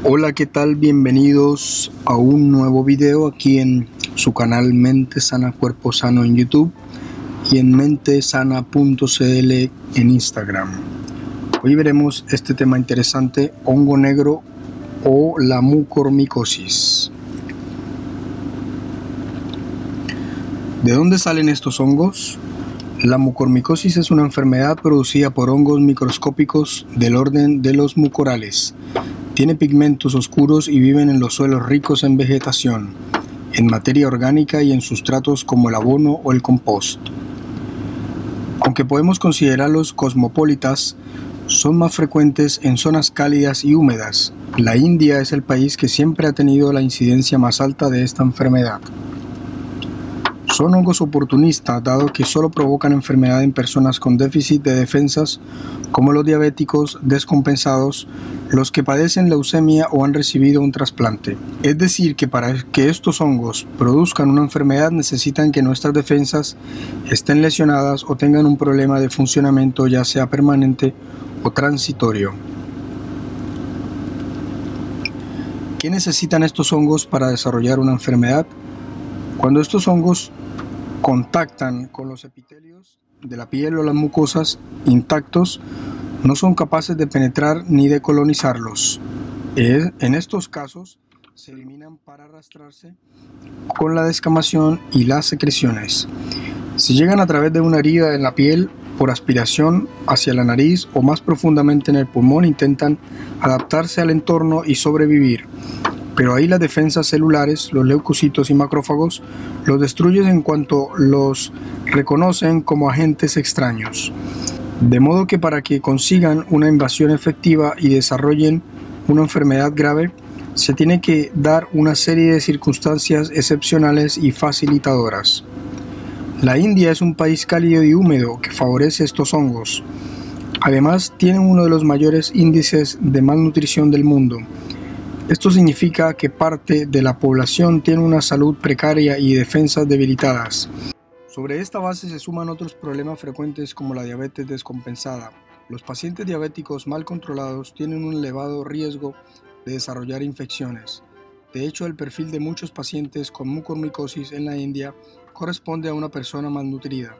Hola, ¿qué tal? Bienvenidos a un nuevo video aquí en su canal Mente Sana Cuerpo Sano en YouTube y en mentesana.cl en Instagram. Hoy veremos este tema interesante: hongo negro o la mucormicosis. ¿De dónde salen estos hongos? La mucormicosis es una enfermedad producida por hongos microscópicos del orden de los mucorales. Tiene pigmentos oscuros y viven en los suelos ricos en vegetación, en materia orgánica y en sustratos como el abono o el compost. Aunque podemos considerarlos cosmopolitas, son más frecuentes en zonas cálidas y húmedas. La India es el país que siempre ha tenido la incidencia más alta de esta enfermedad. Son hongos oportunistas, dado que solo provocan enfermedad en personas con déficit de defensas, como los diabéticos descompensados, los que padecen leucemia o han recibido un trasplante. Es decir, que para que estos hongos produzcan una enfermedad necesitan que nuestras defensas estén lesionadas o tengan un problema de funcionamiento, ya sea permanente o transitorio. ¿Qué necesitan estos hongos para desarrollar una enfermedad? Cuando estos hongos contactan con los epitelios de la piel o las mucosas intactos, no son capaces de penetrar ni de colonizarlos. En estos casos se eliminan para arrastrarse con la descamación y las secreciones. Si llegan a través de una herida en la piel, por aspiración hacia la nariz o más profundamente en el pulmón, intentan adaptarse al entorno y sobrevivir. Pero ahí las defensas celulares, los leucocitos y macrófagos, los destruyen en cuanto los reconocen como agentes extraños. De modo que para que consigan una invasión efectiva y desarrollen una enfermedad grave, se tiene que dar una serie de circunstancias excepcionales y facilitadoras. La India es un país cálido y húmedo que favorece estos hongos. Además, tiene uno de los mayores índices de malnutrición del mundo. Esto significa que parte de la población tiene una salud precaria y defensas debilitadas. Sobre esta base se suman otros problemas frecuentes como la diabetes descompensada. Los pacientes diabéticos mal controlados tienen un elevado riesgo de desarrollar infecciones. De hecho, el perfil de muchos pacientes con mucormicosis en la India corresponde a una persona malnutrida,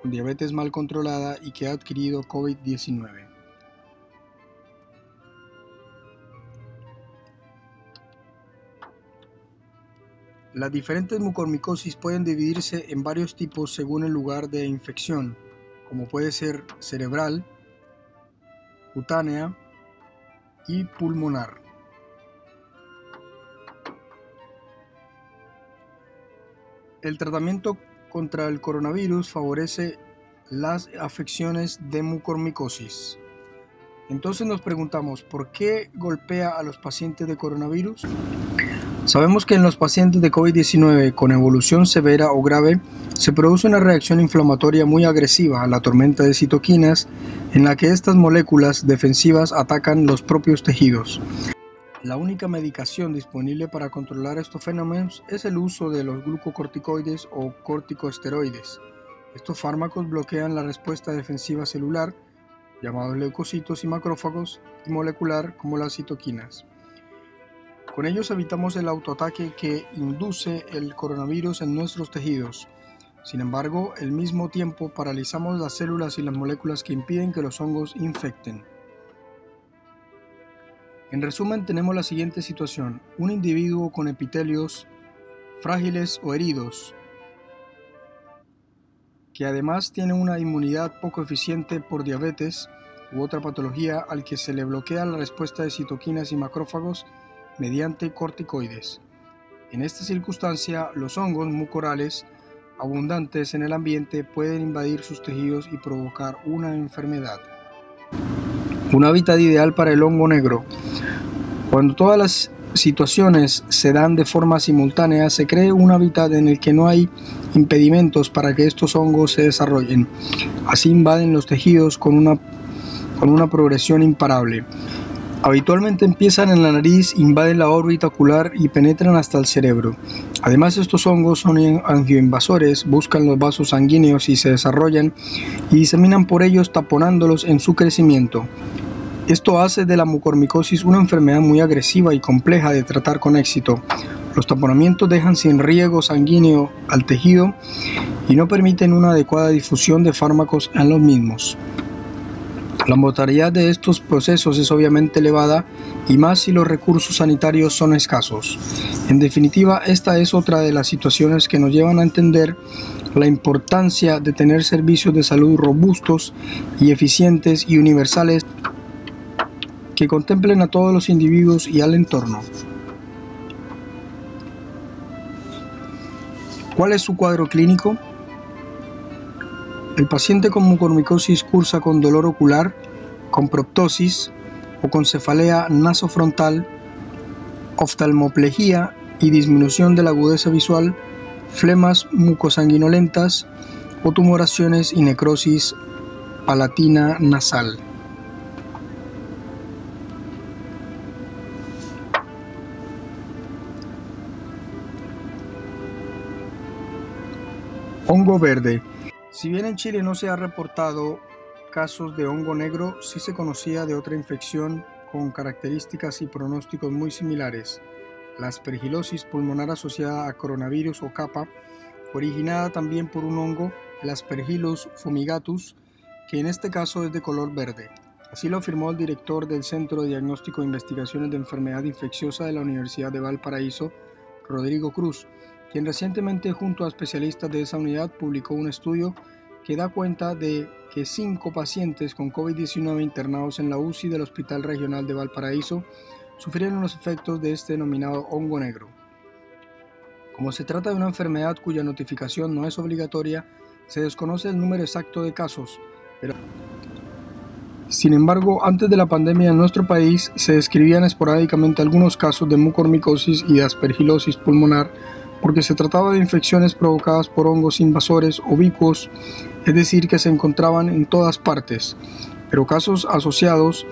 con diabetes mal controlada y que ha adquirido COVID-19. Las diferentes mucormicosis pueden dividirse en varios tipos según el lugar de infección, como puede ser cerebral, cutánea y pulmonar. El tratamiento contra el coronavirus favorece las afecciones de mucormicosis. Entonces nos preguntamos, ¿por qué golpea a los pacientes de coronavirus? Sabemos que en los pacientes de COVID-19 con evolución severa o grave se produce una reacción inflamatoria muy agresiva, la tormenta de citoquinas, en la que estas moléculas defensivas atacan los propios tejidos. La única medicación disponible para controlar estos fenómenos es el uso de los glucocorticoides o corticosteroides. Estos fármacos bloquean la respuesta defensiva celular, llamados leucocitos y macrófagos, y molecular, como las citoquinas. Con ellos evitamos el autoataque que induce el coronavirus en nuestros tejidos. Sin embargo, al mismo tiempo paralizamos las células y las moléculas que impiden que los hongos infecten. En resumen, tenemos la siguiente situación: un individuo con epitelios frágiles o heridos, que además tiene una inmunidad poco eficiente por diabetes u otra patología, al que se le bloquea la respuesta de citoquinas y macrófagos mediante corticoides. En esta circunstancia, los hongos mucorales abundantes en el ambiente pueden invadir sus tejidos y provocar una enfermedad. Un hábitat ideal para el hongo negro. Cuando todas las situaciones se dan de forma simultánea, se crea un hábitat en el que no hay impedimentos para que estos hongos se desarrollen. Así invaden los tejidos con una progresión imparable. Habitualmente empiezan en la nariz, invaden la órbita ocular y penetran hasta el cerebro. Además, estos hongos son angioinvasores, buscan los vasos sanguíneos y se desarrollan y diseminan por ellos, taponándolos en su crecimiento. Esto hace de la mucormicosis una enfermedad muy agresiva y compleja de tratar con éxito. Los taponamientos dejan sin riego sanguíneo al tejido y no permiten una adecuada difusión de fármacos en los mismos. La mortalidad de estos procesos es obviamente elevada y más si los recursos sanitarios son escasos. En definitiva, esta es otra de las situaciones que nos llevan a entender la importancia de tener servicios de salud robustos y eficientes y universales que contemplen a todos los individuos y al entorno. ¿Cuál es su cuadro clínico? El paciente con mucormicosis cursa con dolor ocular, con proptosis o con cefalea nasofrontal, oftalmoplegia y disminución de la agudeza visual, flemas mucosanguinolentas o tumoraciones y necrosis palatina nasal. Hongo verde. Si bien en Chile no se ha reportado casos de hongo negro, sí se conocía de otra infección con características y pronósticos muy similares, la aspergilosis pulmonar asociada a coronavirus o capa, originada también por un hongo, el Aspergillus fumigatus, que en este caso es de color verde. Así lo afirmó el director del Centro de Diagnóstico e Investigaciones de Enfermedad Infecciosa de la Universidad de Valparaíso, Rodrigo Cruz, quien recientemente junto a especialistas de esa unidad publicó un estudio que da cuenta de que 5 pacientes con COVID-19 internados en la UCI del Hospital Regional de Valparaíso sufrieron los efectos de este denominado hongo negro. Como se trata de una enfermedad cuya notificación no es obligatoria, se desconoce el número exacto de casos, pero sin embargo, antes de la pandemia en nuestro país se describían esporádicamente algunos casos de mucormicosis y de aspergilosis pulmonar porque se trataba de infecciones provocadas por hongos invasores ubicuos, es decir, que se encontraban en todas partes, pero casos asociados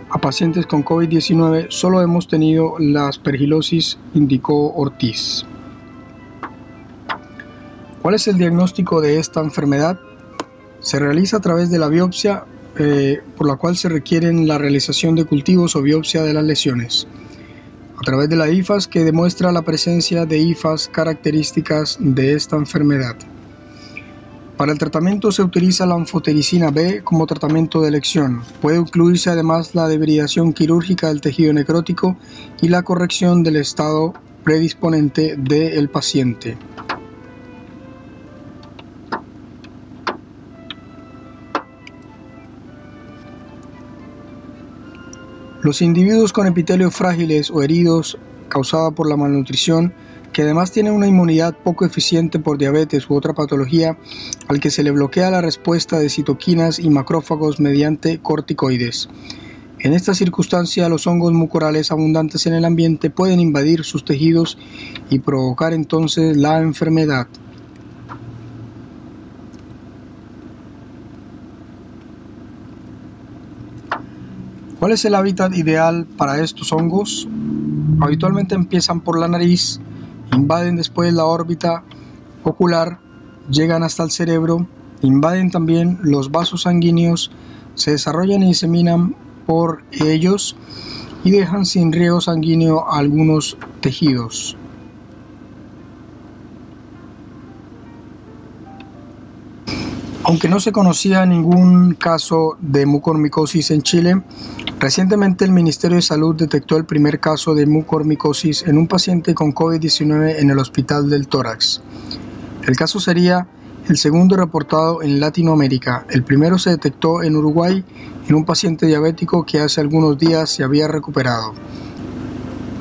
a pacientes con COVID-19 solo hemos tenido la aspergilosis, indicó Ortiz. ¿Cuál es el diagnóstico de esta enfermedad? Se realiza a través de la biopsia, por la cual se requieren la realización de cultivos o biopsia de las lesiones. A través de la IFAS, que demuestra la presencia de IFAS características de esta enfermedad. Para el tratamiento se utiliza la anfotericina B como tratamiento de elección. Puede incluirse además la debridación quirúrgica del tejido necrótico y la corrección del estado predisponente del paciente. Los individuos con epitelios frágiles o heridos causada por la malnutrición, que además tienen una inmunidad poco eficiente por diabetes u otra patología, al que se le bloquea la respuesta de citoquinas y macrófagos mediante corticoides. En esta circunstancia, los hongos mucorales abundantes en el ambiente pueden invadir sus tejidos y provocar entonces la enfermedad. ¿Cuál es el hábitat ideal para estos hongos? Habitualmente empiezan por la nariz, invaden después la órbita ocular, llegan hasta el cerebro, invaden también los vasos sanguíneos, se desarrollan y diseminan por ellos y dejan sin riego sanguíneo a algunos tejidos. Aunque no se conocía ningún caso de mucormicosis en Chile, recientemente el Ministerio de Salud detectó el primer caso de mucormicosis en un paciente con COVID-19 en el Hospital del Tórax. El caso sería el segundo reportado en Latinoamérica. El primero se detectó en Uruguay en un paciente diabético que hace algunos días se había recuperado.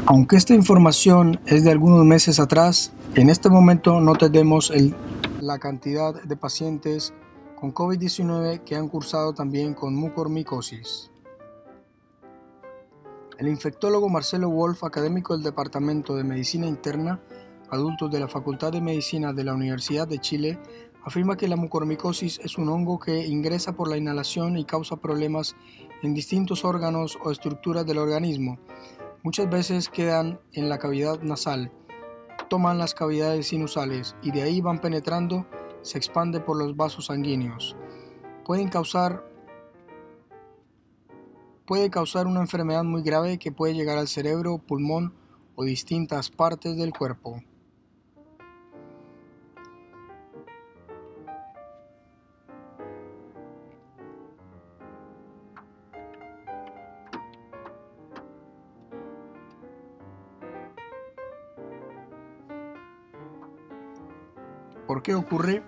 Aunque esta información es de algunos meses atrás, en este momento no tenemos la cantidad de pacientes con COVID-19 que han cursado también con mucormicosis. El infectólogo Marcelo Wolf, académico del Departamento de Medicina Interna, adultos de la Facultad de Medicina de la Universidad de Chile, afirma que la mucormicosis es un hongo que ingresa por la inhalación y causa problemas en distintos órganos o estructuras del organismo. Muchas veces quedan en la cavidad nasal, toman las cavidades sinusales y de ahí van penetrando, se expande por los vasos sanguíneos. Pueden puede causar una enfermedad muy grave que puede llegar al cerebro, pulmón o distintas partes del cuerpo. ¿Por qué ocurre?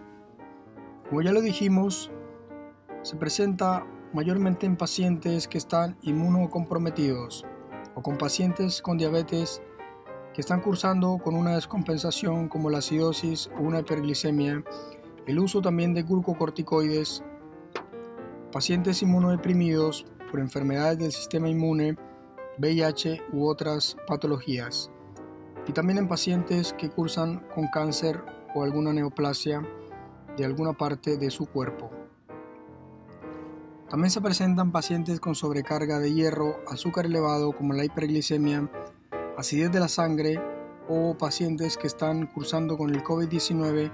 Como ya lo dijimos, se presenta mayormente en pacientes que están inmunocomprometidos o con pacientes con diabetes que están cursando con una descompensación como la acidosis o una hiperglicemia, el uso también de glucocorticoides, pacientes inmunodeprimidos por enfermedades del sistema inmune, VIH u otras patologías, y también en pacientes que cursan con cáncer o alguna neoplasia de alguna parte de su cuerpo. También se presentan pacientes con sobrecarga de hierro, azúcar elevado como la hiperglicemia, acidez de la sangre o pacientes que están cursando con el COVID-19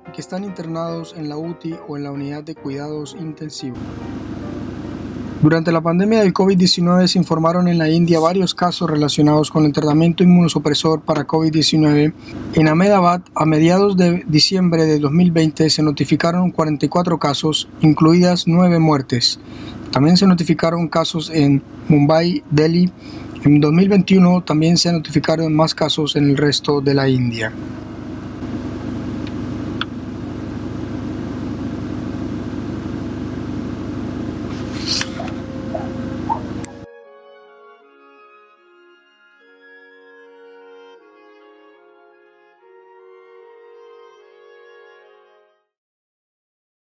y que están internados en la UTI o en la unidad de cuidados intensivos. Durante la pandemia del COVID-19 se informaron en la India varios casos relacionados con el tratamiento inmunosupresor para COVID-19. En Ahmedabad, a mediados de diciembre de 2020, se notificaron 44 casos, incluidas 9 muertes. También se notificaron casos en Mumbai, Delhi. En 2021 también se notificaron más casos en el resto de la India.